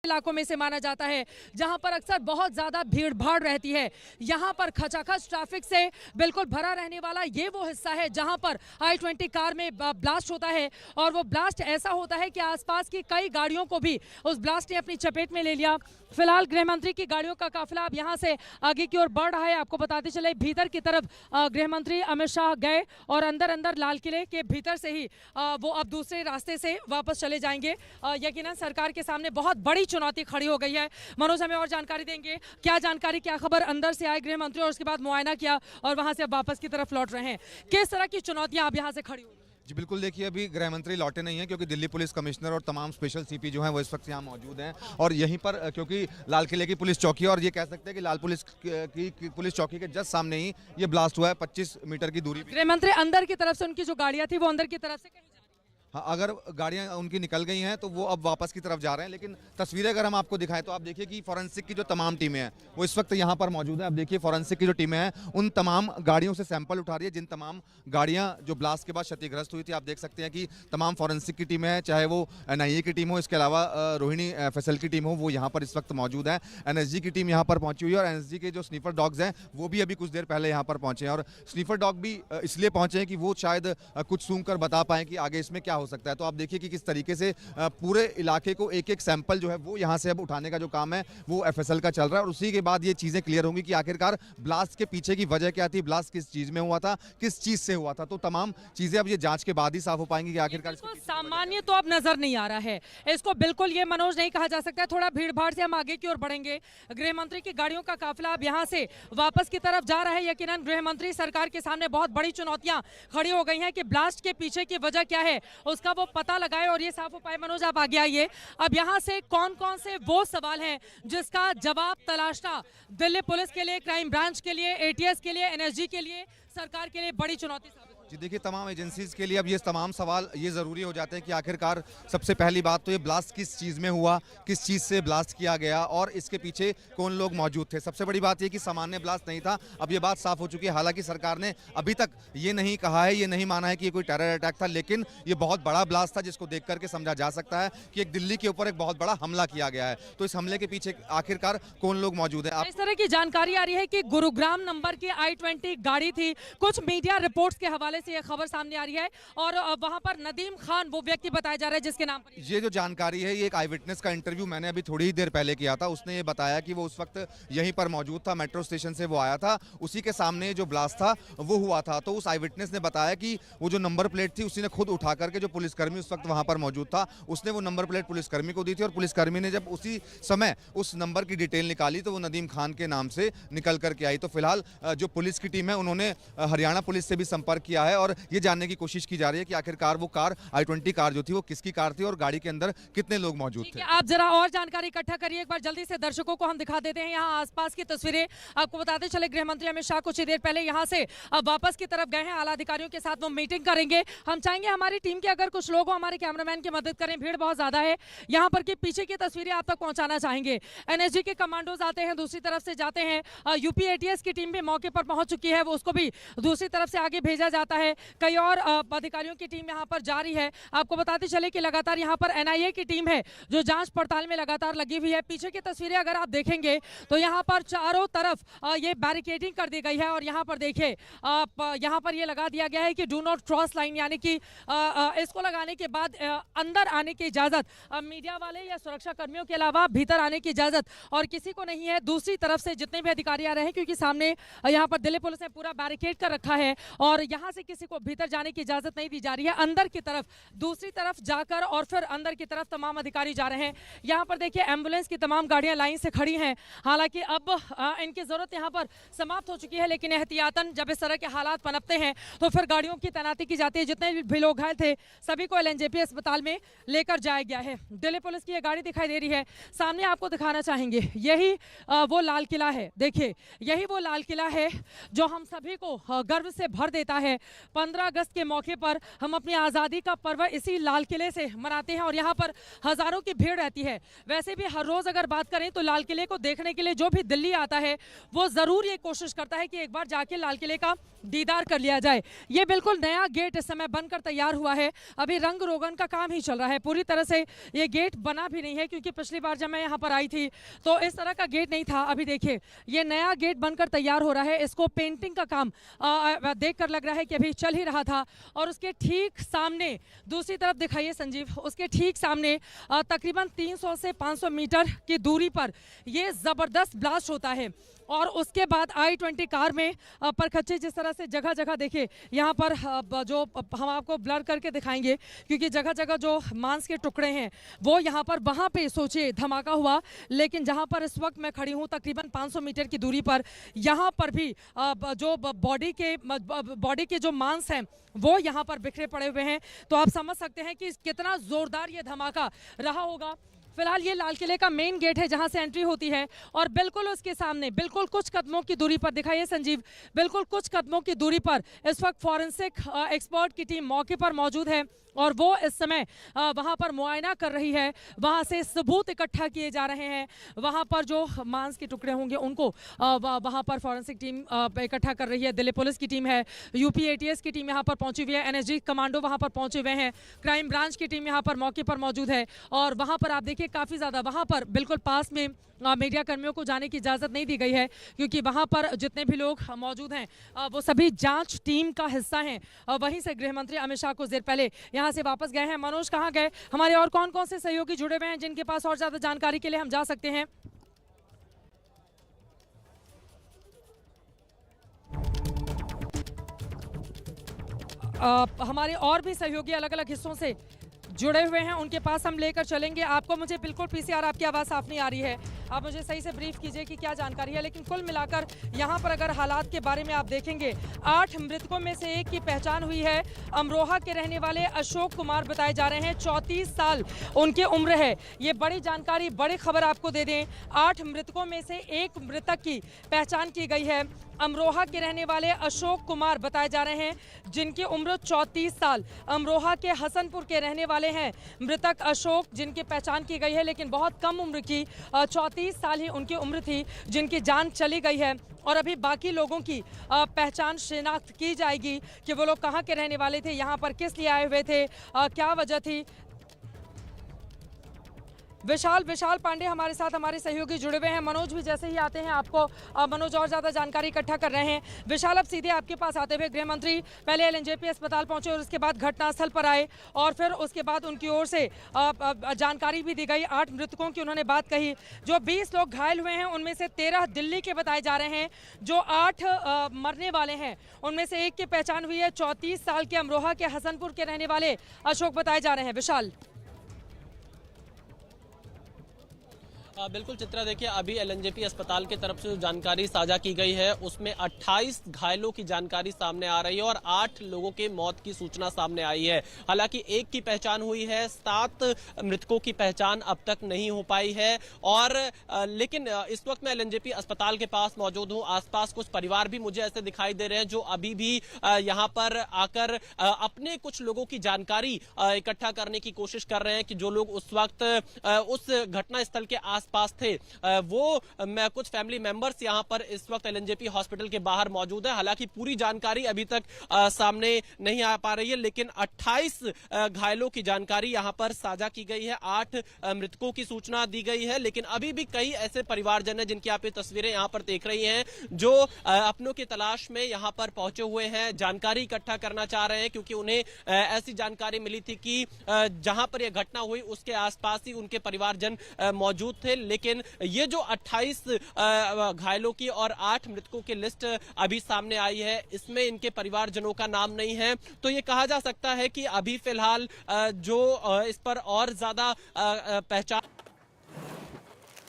इलाकों में से माना जाता है जहां पर अक्सर बहुत ज्यादा भीड़ भाड़ रहती है। यहां पर खचाखच ट्रैफिक से बिल्कुल भरा रहने वाला ये वो हिस्सा है जहां पर I-20 कार में ब्लास्ट होता है और वो ब्लास्ट ऐसा होता है कि आसपास की कई गाड़ियों को भी उस ब्लास्ट ने अपनी चपेट में ले लिया। फिलहाल गृह मंत्री की गाड़ियों का काफिला अब यहां से आगे की ओर बढ़ रहा है। आपको बताते चले भीतर की तरफ गृह मंत्री अमित शाह गए और अंदर लाल किले के भीतर से ही वो अब दूसरे रास्ते से वापस चले जाएंगे। यकीनन सरकार के सामने बहुत बड़ी चुनौती खड़ी हो गई है। मनोज हमें और जानकारी देंगे, क्या जानकारी, क्या खबर? अंदर से आए गृह मंत्री और उसके बाद मुआयना किया और वहां से अब वापस की तरफ लौट रहे हैं। किस तरह की चुनौतियां अब यहां से खड़ी हुई? जी बिल्कुल, देखिए अभी गृह मंत्री लौटे नहीं हैं क्योंकि दिल्ली पुलिस कमिश्नर और तमाम स्पेशल सीपी जो हैं वो इस वक्त यहाँ मौजूद हैं और यहीं पर क्योंकि लाल किले की पुलिस चौकी है और ये कह सकते हैं कि लाल पुलिस की पुलिस चौकी के जस्ट सामने ही ये ब्लास्ट हुआ है 25 मीटर की दूरी। गृह मंत्री अंदर की तरफ से उनकी जो गाड़ियां थी वो अंदर की तरफ से कहीं हाँ, अगर गाड़ियां उनकी निकल गई हैं तो वो अब वापस की तरफ जा रहे हैं, लेकिन तस्वीरें अगर हम आपको दिखाएं तो आप देखिए कि फॉरेंसिक की जो तमाम टीमें हैं वो इस वक्त यहाँ पर मौजूद हैं। अब देखिए फॉरेंसिक की जो टीमें हैं उन तमाम गाड़ियों से सैंपल उठा रही है, जिन तमाम गाड़ियाँ जो ब्लास्ट के बाद क्षतिग्रस्त हुई थी। आप देख सकते हैं कि तमाम फॉरेंसिक की टीमें हैं, चाहे वो NIA की टीम हो, इसके अलावा रोहिणी FSL की टीम हो, वो यहाँ पर इस वक्त मौजूद है। NSG की टीम यहाँ पर पहुंची हुई है और NSG के जो स्नीफर डॉग्स हैं वो भी अभी कुछ देर पहले यहाँ पर पहुंचे हैं और स्नीफर डॉग भी इसलिए पहुंचे हैं कि वो शायद कुछ सूंघ कर बता पाएं कि आगे इसमें क्या हो सकता है। तो आप देखिए कि किस तरीके से पूरे इलाके को एक एक सैंपल जो है वो यहाँ से अब उठाने का जो काम है वो FSL का चल रहा है और उसी के बाद ये चीजें क्लियर होंगी कि आखिरकार ब्लास्ट के पीछे की वजह क्या थी, ब्लास्ट किस चीज में हुआ था, किस चीज से हुआ था। तो तमाम चीजें अब ये जांच के बाद ही साफ हो पाएंगी कि आखिरकार सामान्य तो अब नजर नहीं आ रहा है। इसको बिल्कुल ये मनोज नहीं कहा जा सकता। थोड़ा भीड़ भाड़ से हम आगे की ओर बढ़ेंगे। गृह मंत्री की गाड़ियों का काफिला अब यहाँ से वापस की तरफ जा रहा है। यकीनन गृह मंत्री सरकार के सामने बहुत बड़ी चुनौतियां खड़ी हो गई हैं कि ब्लास्ट के पीछे की वजह क्या है उसका वो पता लगाए और ये साफ हो पाए। मनोज आप आगे आइए। अब यहाँ से कौन कौन से वो सवाल हैं जिसका जवाब तलाशना दिल्ली पुलिस के लिए, क्राइम ब्रांच के लिए, ATS के लिए, NSG के लिए, सरकार के लिए बड़ी चुनौती साबित? जी देखिए, तमाम एजेंसीज के लिए अब ये तमाम सवाल ये ज़रूरी हो जाते हैं कि आखिरकार सबसे पहली बात तो ये ब्लास्ट किस चीज़ में हुआ, किस चीज़ से ब्लास्ट किया गया और इसके पीछे कौन लोग मौजूद थे। सबसे बड़ी बात ये कि सामान्य ब्लास्ट नहीं था, अब ये बात साफ हो चुकी है। हालांकि सरकार ने अभी तक ये नहीं कहा है, ये नहीं माना है कि ये कोई टेरर अटैक था, लेकिन ये बहुत बड़ा ब्लास्ट था जिसको देख करके समझा जा सकता है कि एक दिल्ली के ऊपर एक बहुत बड़ा हमला किया गया है। तो इस हमले के पीछे आखिरकार कौन लोग मौजूद है? इस तरह की जानकारी आ रही है कि गुरुग्राम नंबर की I-20 गाड़ी थी। कुछ मीडिया रिपोर्ट्स के हवाले से यह खबर सामने आ रही है और वहां पर नदीम खान वो व्यक्ति बताया जा रहा है जिसके नाम पर ये जो जानकारी है, ये एक आई विटनेस का इंटरव्यू मैंने अभी थोड़ी ही देर पहले किया था। उसने ये बताया कि वो उस वक्त यहीं पर मौजूद था, मेट्रो स्टेशन से वो आया था, उसी के सामने जो ब्लास्ट था वो हुआ था। तो उस आई विटनेस ने बताया कि वो जो नंबर प्लेट थी उसी ने खुद उठा करके, जो पुलिसकर्मी उस वक्त वहां पर मौजूद था उसने वो नंबर प्लेट पुलिसकर्मी को दी थी और पुलिसकर्मी ने जब उसी समय उस नंबर की डिटेल निकाली तो वो नदीम खान के नाम से निकल करके आई। तो फिलहाल जो पुलिस की टीम है उन्होंने हरियाणा पुलिस से भी संपर्क किया है और ये जानने की कोशिश की जा रही है कि आखिरकार वो कार I-20 कार जो थी वो किसकी कार थी और गाड़ी के अंदर कितने लोग मौजूद थे। आप जरा और जानकारी इकट्ठा करिए एक बार जल्दी से, दर्शकों को हम दिखा देते हैं यहाँ आसपास की तस्वीरें। आपको बताते चले गृह मंत्री अमित शाह कुछ ही देर पहले यहाँ से अब वापस की तरफ गए हैं, आला अधिकारियों के साथ वो मीटिंग करेंगे। हम चाहेंगे हमारी टीम के अगर कुछ लोग हो हमारे कैमरामैन की मदद करें, भीड़ बहुत ज्यादा है यहाँ पर की पीछे की तस्वीरें आप तक पहुंचाना चाहेंगे। NSG के कमांडोज आते हैं, दूसरी तरफ से जाते हैं, UP ATS की टीम भी मौके पर पहुंच चुकी है, वो उसको भी दूसरी तरफ से आगे भेजा जाता है। कई और अधिकारियों की टीम यहाँ पर जारी है। आपको बताते चले कि लगातार यहाँ पर NIA की टीम है जो जांच पड़ताल में लगातार लगी हुई है। पीछे की तस्वीरें अगर आप देखेंगे तो यहाँ पर चारों तरफ ये बैरिकेडिंग कर दी गई है और यहाँ पर देखिए यहाँ पर ये लगा दिया गया है कि डू नॉट क्रॉस लाइन, यानी कि इसको लगाने के बाद अंदर आने की इजाजत मीडिया वाले या सुरक्षा कर्मियों के अलावा भीतर आने की इजाजत और किसी को नहीं है। दूसरी तरफ से जितने भी अधिकारी आ रहे हैं, क्योंकि सामने यहाँ पर दिल्ली पुलिस ने पूरा बैरिकेड कर रखा है और यहाँ से किसी को भीतर जाने की इजाजत नहीं दी जा रही है। अंदर की तरफ, दूसरी तरफ जाकर और फिर अंदर की तरफ तमाम अधिकारी जा रहे हैं। यहाँ पर देखिए एम्बुलेंस की तमाम गाड़ियां लाइन से खड़ी हैं। हालांकि अब इनकी जरूरत यहाँ पर समाप्त हो चुकी है, लेकिन एहतियातन जब इस तरह के हालात पनपते हैं तो फिर गाड़ियों की तैनाती की जाती है। जितने भी लोग घायल थे सभी को LNJP अस्पताल में लेकर जाया गया है। दिल्ली पुलिस की ये गाड़ी दिखाई दे रही है, सामने आपको दिखाना चाहेंगे, यही वो लाल किला है। देखिए यही वो लाल किला है जो हम सभी को गर्व से भर देता है। 15 अगस्त के मौके पर हम अपनी आज़ादी का पर्व इसी लाल किले से मनाते हैं और यहाँ पर हजारों की भीड़ रहती है। वैसे भी हर रोज अगर बात करें तो लाल किले को देखने के लिए जो भी दिल्ली आता है वो जरूर ये कोशिश करता है कि एक बार जाके लाल किले का दीदार कर लिया जाए। ये बिल्कुल नया गेट इस समय बनकर तैयार हुआ है, अभी रंग रोगन का काम ही चल रहा है। पूरी तरह से ये गेट बना भी नहीं है, क्योंकि पिछली बार जब मैं यहाँ पर आई थी तो इस तरह का गेट नहीं था। अभी देखिए ये नया गेट बनकर तैयार हो रहा है, इसको पेंटिंग का काम देखकर लग रहा है कि अभी चल ही रहा था। और उसके ठीक सामने दूसरी तरफ दिखाइए संजीव, उसके ठीक सामने तकरीबन 300 से 500 मीटर की दूरी पर ये जबरदस्त ब्लास्ट होता है। और उसके बाद i-20 कार में परखच्चे जिस तरह से जगह जगह देखिए, यहाँ पर जो हम आपको ब्लर करके दिखाएंगे क्योंकि जगह जगह जो मांस के टुकड़े हैं वो यहाँ पर, वहाँ पे सोचिए धमाका हुआ। लेकिन जहाँ पर इस वक्त मैं खड़ी हूँ तकरीबन 500 मीटर की दूरी पर, यहाँ पर भी जो बॉडी के जो मांस हैं वो यहाँ पर बिखरे पड़े हुए हैं। तो आप समझ सकते हैं कि कितना जोरदार ये धमाका रहा होगा। फिलहाल ये लाल किले का मेन गेट है जहां से एंट्री होती है और बिल्कुल उसके सामने, बिल्कुल कुछ कदमों की दूरी पर, दिखाइए संजीव, बिल्कुल कुछ कदमों की दूरी पर इस वक्त फॉरेंसिक एक्सपर्ट की टीम मौके पर मौजूद है और वो इस समय वहां पर मुआयना कर रही है। वहां से सबूत इकट्ठा किए जा रहे हैं, वहां पर जो मांस के टुकड़े होंगे उनको वहां पर फॉरेंसिक टीम इकट्ठा कर रही है। दिल्ली पुलिस की टीम है, यूपी ATS की टीम यहाँ पर पहुंची हुई है, NSG कमांडो वहां पर पहुंचे हुए हैं, क्राइम ब्रांच की टीम यहाँ पर मौके पर मौजूद है। और वहां पर आप देखिए काफ़ी ज़्यादा, वहां पर बिल्कुल पास में मीडिया कर्मियों को जाने की इजाज़त नहीं दी गई है, क्योंकि वहां पर जितने भी लोग मौजूद हैं वो सभी जांच टीम का हिस्सा हैं। वहीं से गृह मंत्री अमित शाह कुछ देर पहले यहाँ से वापस गए हैं। मनोज, कहाँ गए हमारे और कौन कौन से सहयोगी जुड़े हुए हैं जिनके पास और ज़्यादा जानकारी के लिए हम जा सकते हैं? हमारे और भी सहयोगी अलग अलग हिस्सों से जुड़े हुए हैं, उनके पास हम लेकर चलेंगे। आपको मुझे बिल्कुल PCR आपकी आवाज़ साफ नहीं आ रही है, आप मुझे सही से ब्रीफ कीजिए कि क्या जानकारी है। लेकिन कुल मिलाकर यहाँ पर अगर हालात के बारे में आप देखेंगे, 8 मृतकों में से एक की पहचान हुई है। अमरोहा के रहने वाले अशोक कुमार बताए जा रहे हैं, 34 साल उनकी उम्र है। ये बड़ी जानकारी, बड़ी खबर आपको दे दें, 8 मृतकों में से एक मृतक की पहचान की गई है। अमरोहा के रहने वाले अशोक कुमार बताए जा रहे हैं, जिनकी उम्र 34 साल। अमरोहा के हसनपुर के रहने वाले हैं मृतक अशोक, जिनकी पहचान की गई है, लेकिन बहुत कम उम्र की, 34 साल ही उनकी उम्र थी, जिनकी जान चली गई है। और अभी बाकी लोगों की पहचान शिनाख्त की जाएगी कि वो लोग कहाँ के रहने वाले थे, यहाँ पर किस लिए आए हुए थे, क्या वजह थी। विशाल पांडे हमारे साथ, हमारे सहयोगी जुड़े हुए हैं। मनोज भी जैसे ही आते हैं आपको मनोज और ज़्यादा जानकारी इकट्ठा कर रहे हैं। विशाल, अब सीधे आपके पास आते हुए, गृह मंत्री पहले LNJP अस्पताल पहुंचे और उसके बाद घटनास्थल पर आए और फिर उसके बाद उनकी ओर से जानकारी भी दी गई। 8 मृतकों की उन्होंने बात कही। जो 20 लोग घायल हुए हैं उनमें से 13 दिल्ली के बताए जा रहे हैं। जो 8 मरने वाले हैं उनमें से एक की पहचान हुई है, 34 साल के अमरोहा के हसनपुर के रहने वाले अशोक बताए जा रहे हैं। विशाल। बिल्कुल चित्रा, देखिए अभी LNJP अस्पताल की तरफ से जो जानकारी साझा की गई है उसमें 28 घायलों की जानकारी सामने आ रही है और 8 लोगों के मौत की सूचना सामने आई है। हालांकि एक की पहचान हुई है, 7 मृतकों की पहचान अब तक नहीं हो पाई है। और लेकिन इस वक्त मैं LNJP अस्पताल के पास मौजूद हूँ। आसपास कुछ परिवार भी मुझे ऐसे दिखाई दे रहे हैं जो अभी भी यहाँ पर आकर अपने कुछ लोगों की जानकारी इकट्ठा करने की कोशिश कर रहे हैं कि जो लोग उस वक्त उस घटना स्थल के पास थे। वो कुछ फैमिली मेंबर्स यहां पर इस वक्त LNJP हॉस्पिटल के बाहर मौजूद है। हालांकि पूरी जानकारी अभी तक सामने नहीं आ पा रही है, लेकिन 28 घायलों की जानकारी यहां पर साझा की गई है। 8 मृतकों की सूचना दी गई है, लेकिन अभी भी कई ऐसे परिवारजन हैं जिनकी आप ये तस्वीरें यहां पर देख रही हैं, जो अपनों की तलाश में यहां पर पहुंचे हुए हैं, जानकारी इकट्ठा करना चाह रहे हैं, क्योंकि उन्हें ऐसी जानकारी मिली थी कि जहां पर यह घटना हुई उसके आसपास ही उनके परिवारजन मौजूद थे। लेकिन ये जो 28 घायलों की और 8 मृतकों की लिस्ट अभी सामने आई है, इसमें इनके परिवारजनों का नाम नहीं है। तो ये कहा जा सकता है कि अभी फिलहाल जो इस पर और ज्यादा पहचान